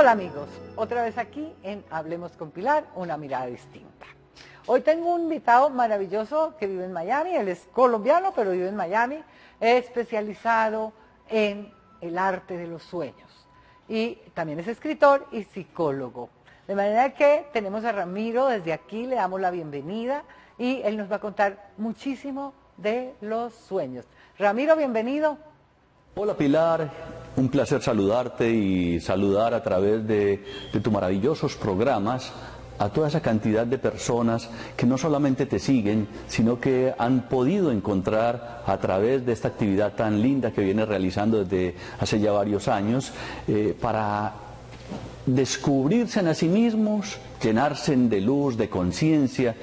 Hola amigos, otra vez aquí en Hablemos con Pilar, una mirada distinta. Hoy tengo un invitado maravilloso que vive en Miami, él es colombiano pero vive en Miami, especializado en el arte de los sueños y también es escritor y psicólogo. De manera que tenemos a Ramiro, desde aquí le damos la bienvenida y él nos va a contar muchísimo de los sueños. Ramiro, bienvenido. Hola Pilar, un placer saludarte y saludar a través de tus maravillosos programas a toda esa cantidad de personas que no solamente te siguen, sino que han podido encontrar a través de esta actividad tan linda que vienes realizando desde hace ya varios años para descubrirse a sí mismos, llenarse de luz, de conciencia.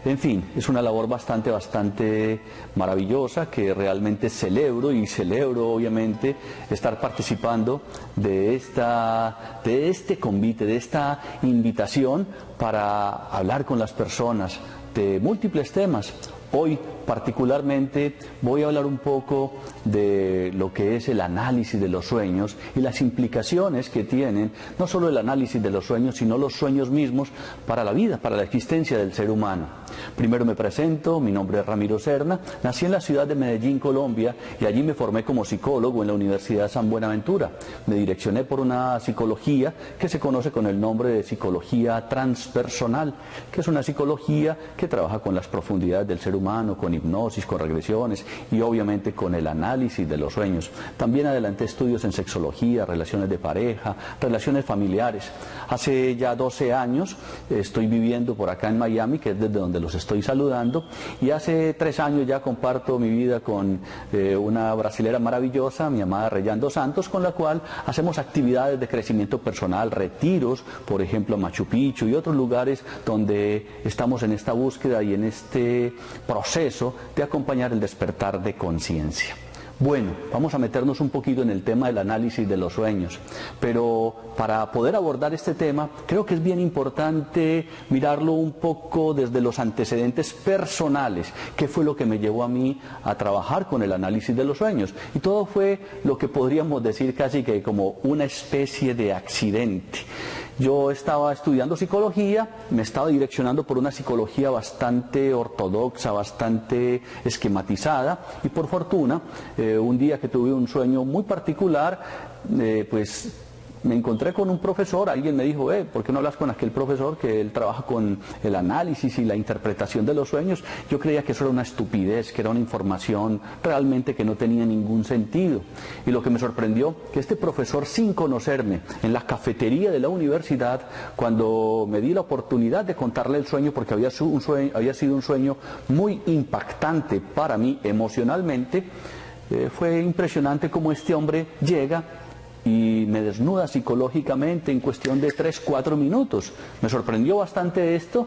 En fin, es una labor bastante maravillosa que realmente celebro y celebro obviamente estar participando de este convite, de esta invitación para hablar con las personas de múltiples temas. Hoy particularmente voy a hablar un poco de lo que es el análisis de los sueños y las implicaciones que tienen, no solo el análisis de los sueños, sino los sueños mismos para la vida, para la existencia del ser humano. Primero me presento, mi nombre es Ramiro Serna, nací en la ciudad de Medellín, Colombia, y allí me formé como psicólogo en la Universidad San Buenaventura. Me direccioné por una psicología que se conoce con el nombre de psicología transpersonal, que es una psicología que trabaja con las profundidades del ser humano, con hipnosis, con regresiones y obviamente con el análisis de los sueños. También adelanté estudios en sexología, relaciones de pareja, relaciones familiares. Hace ya 12 años estoy viviendo por acá en Miami, que es desde donde los estoy saludando, y hace 3 años ya comparto mi vida con una brasilera maravillosa, mi amada Reyando Santos, con la cual hacemos actividades de crecimiento personal, retiros, por ejemplo Machu Picchu y otros lugares donde estamos en esta búsqueda y en este proceso de acompañar el despertar de conciencia. Bueno, vamos a meternos un poquito en el tema del análisis de los sueños, pero para poder abordar este tema creo que es bien importante mirarlo un poco desde los antecedentes personales, qué fue lo que me llevó a mí a trabajar con el análisis de los sueños, y todo fue lo que podríamos decir casi que como una especie de accidente. Yo estaba estudiando psicología, me estaba direccionando por una psicología bastante ortodoxa, bastante esquematizada, y por fortuna, un día que tuve un sueño muy particular, pues me encontré con un profesor. Alguien me dijo, ¿por qué no hablas con aquel profesor que él trabaja con el análisis y la interpretación de los sueños? Yo creía que eso era una estupidez, que era una información realmente que no tenía ningún sentido. Y lo que me sorprendió, que este profesor, sin conocerme, en la cafetería de la universidad, cuando me di la oportunidad de contarle el sueño, porque había sido un sueño muy impactante para mí emocionalmente, fue impresionante cómo este hombre llega y me desnuda psicológicamente en cuestión de 3-4 minutos. Me sorprendió bastante esto.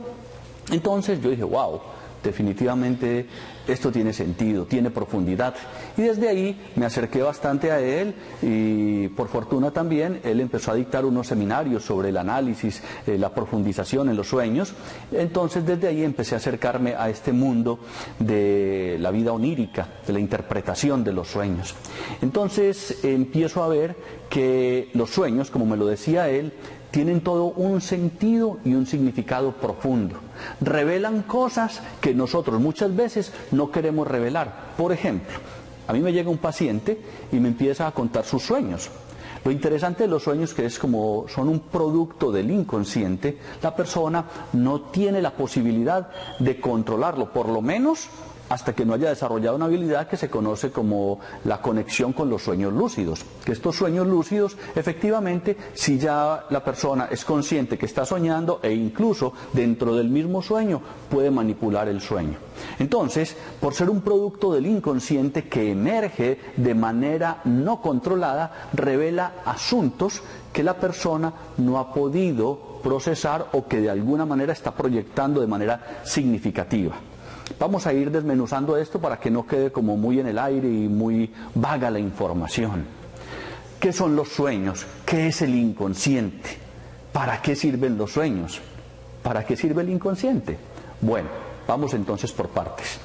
Entonces yo dije, wow, definitivamente esto tiene sentido, tiene profundidad. Y desde ahí me acerqué bastante a él y por fortuna también él empezó a dictar unos seminarios sobre el análisis, la profundización en los sueños. Entonces desde ahí empecé a acercarme a este mundo de la vida onírica, de la interpretación de los sueños. Entonces empiezo a ver que los sueños, como me lo decía él, tienen todo un sentido y un significado profundo. Revelan cosas que nosotros muchas veces no queremos revelar. Por ejemplo, a mí me llega un paciente y me empieza a contar sus sueños. Lo interesante de los sueños que es como son un producto del inconsciente, la persona no tiene la posibilidad de controlarlo, por lo menos hasta que no haya desarrollado una habilidad que se conoce como la conexión con los sueños lúcidos. Que estos sueños lúcidos, efectivamente, si ya la persona es consciente que está soñando e incluso dentro del mismo sueño puede manipular el sueño. Entonces, por ser un producto del inconsciente que emerge de manera no controlada, revela asuntos que la persona no ha podido procesar o que de alguna manera está proyectando de manera significativa. Vamos a ir desmenuzando esto para que no quede como muy en el aire y muy vaga la información. ¿Qué son los sueños? ¿Qué es el inconsciente? ¿Para qué sirven los sueños? ¿Para qué sirve el inconsciente? Bueno, vamos entonces por partes.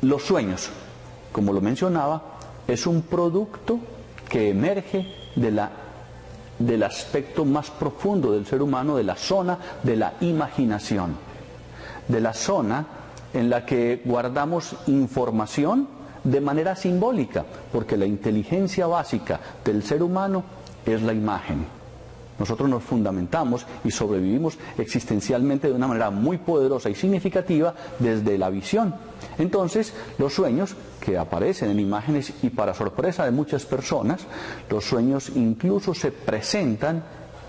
Los sueños, como lo mencionaba, es un producto que emerge de la del aspecto más profundo del ser humano, de la zona de la imaginación, de la zona en la que guardamos información de manera simbólica, porque la inteligencia básica del ser humano es la imagen. Nosotros nos fundamentamos y sobrevivimos existencialmente de una manera muy poderosa y significativa desde la visión. Entonces, los sueños que aparecen en imágenes, y para sorpresa de muchas personas, los sueños incluso se presentan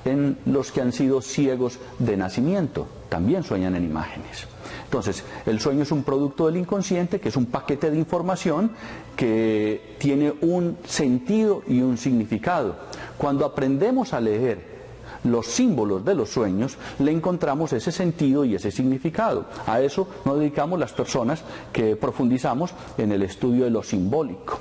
en los que han sido ciegos de nacimiento, también sueñan en imágenes. Entonces, el sueño es un producto del inconsciente, que es un paquete de información que tiene un sentido y un significado. Cuando aprendemos a leer los símbolos de los sueños, le encontramos ese sentido y ese significado. A eso nos dedicamos las personas que profundizamos en el estudio de lo simbólico.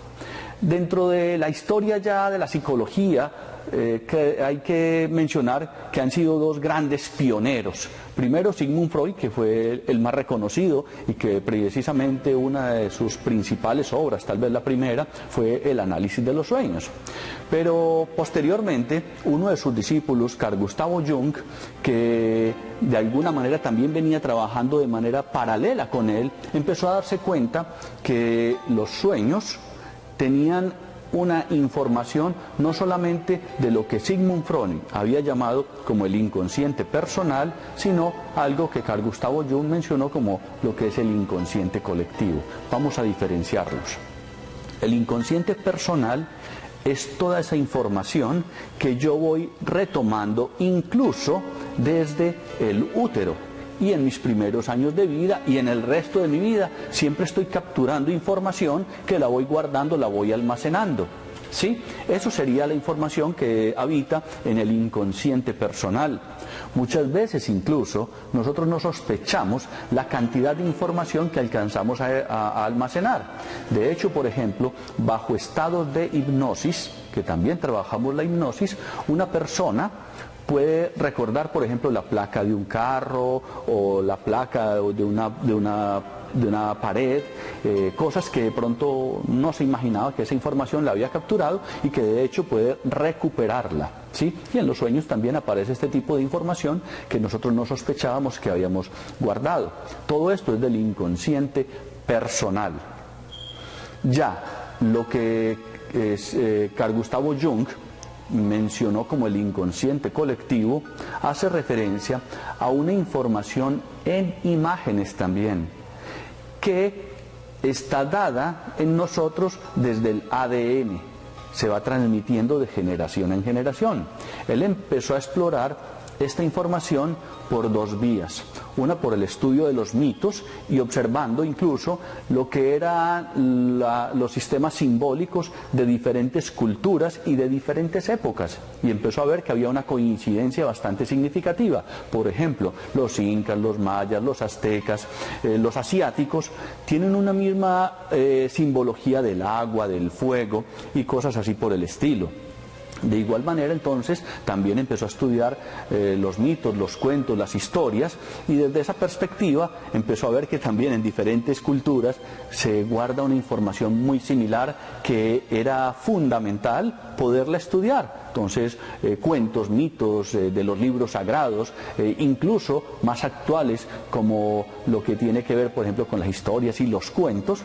Dentro de la historia ya de la psicología, que hay que mencionar que han sido dos grandes pioneros. Primero, Sigmund Freud, que fue el más reconocido y que precisamente una de sus principales obras, tal vez la primera, fue el análisis de los sueños. Pero posteriormente, uno de sus discípulos, Carl Gustav Jung, que de alguna manera también venía trabajando de manera paralela con él, empezó a darse cuenta que los sueños tenían una información no solamente de lo que Sigmund Freud había llamado como el inconsciente personal, sino algo que Carl Gustav Jung mencionó como lo que es el inconsciente colectivo. Vamos a diferenciarlos. El inconsciente personal es toda esa información que yo voy retomando incluso desde el útero. Y en mis primeros años de vida y en el resto de mi vida siempre estoy capturando información que la voy guardando, la voy almacenando. ¿Sí? Eso sería la información que habita en el inconsciente personal. Muchas veces incluso nosotros no sospechamos la cantidad de información que alcanzamos a almacenar. De hecho, por ejemplo, bajo estados de hipnosis, que también trabajamos la hipnosis, una persona puede recordar, por ejemplo, la placa de un carro o la placa de una pared, cosas que de pronto no se imaginaba que esa información la había capturado y que de hecho puede recuperarla, ¿sí? Y en los sueños también aparece este tipo de información que nosotros no sospechábamos que habíamos guardado. Todo esto es del inconsciente personal. Ya lo que es, Carl Gustav Jung mencionó como el inconsciente colectivo hace referencia a una información en imágenes también, que está dada en nosotros desde el ADN, se va transmitiendo de generación en generación. Él empezó a explorar esta información por dos vías. Una por el estudio de los mitos y observando incluso lo que eran los sistemas simbólicos de diferentes culturas y de diferentes épocas. Y empezó a ver que había una coincidencia bastante significativa. Por ejemplo, los incas, los mayas, los aztecas, los asiáticos tienen una misma simbología del agua, del fuego y cosas así por el estilo. De igual manera, entonces, también empezó a estudiar los mitos, los cuentos, las historias, y desde esa perspectiva empezó a ver que también en diferentes culturas se guarda una información muy similar que era fundamental poderla estudiar. Entonces, cuentos, mitos de los libros sagrados, incluso más actuales, como lo que tiene que ver, por ejemplo, con las historias y los cuentos,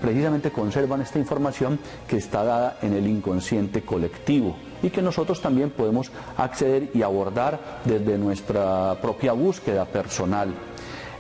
precisamente conservan esta información que está dada en el inconsciente colectivo y que nosotros también podemos acceder y abordar desde nuestra propia búsqueda personal.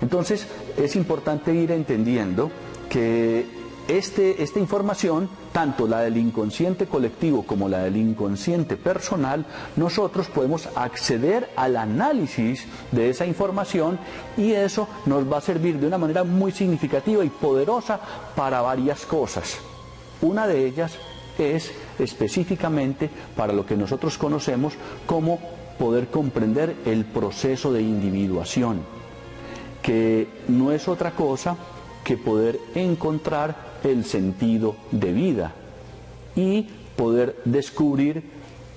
Entonces, es importante ir entendiendo que esta información, tanto la del inconsciente colectivo como la del inconsciente personal, nosotros podemos acceder al análisis de esa información y eso nos va a servir de una manera muy significativa y poderosa para varias cosas. Una de ellas es específicamente para lo que nosotros conocemos como poder comprender el proceso de individuación, que no es otra cosa que poder encontrar el sentido de vida y poder descubrir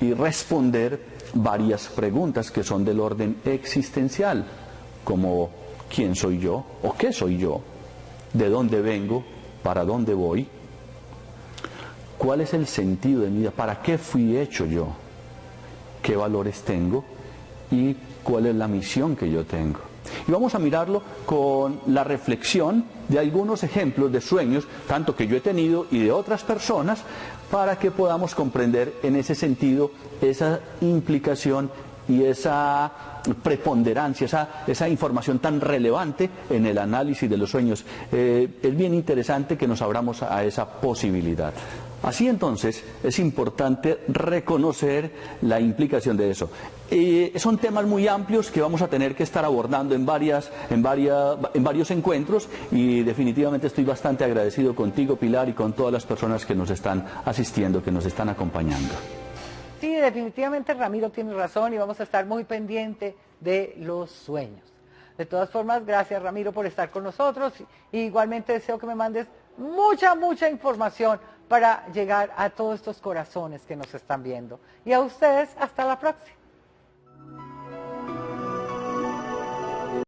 y responder varias preguntas que son del orden existencial, como ¿quién soy yo? ¿O qué soy yo? ¿De dónde vengo? ¿Para dónde voy? ¿Cuál es el sentido de mi vida? ¿Para qué fui hecho yo? qué valores tengo y cuál es la misión que yo tengo. Y vamos a mirarlo con la reflexión de algunos ejemplos de sueños, tanto que yo he tenido y de otras personas, para que podamos comprender en ese sentido esa implicación y esa preponderancia, esa información tan relevante en el análisis de los sueños. Es bien interesante que nos abramos a esa posibilidad. Así entonces es importante reconocer la implicación de eso. Son temas muy amplios que vamos a tener que estar abordando en varios encuentros, y definitivamente estoy bastante agradecido contigo, Pilar, y con todas las personas que nos están asistiendo, que nos están acompañando. Sí, definitivamente Ramiro tiene razón y vamos a estar muy pendientes de los sueños. De todas formas, gracias Ramiro por estar con nosotros. Y igualmente deseo que me mandes mucha información para llegar a todos estos corazones que nos están viendo. Y a ustedes, hasta la próxima.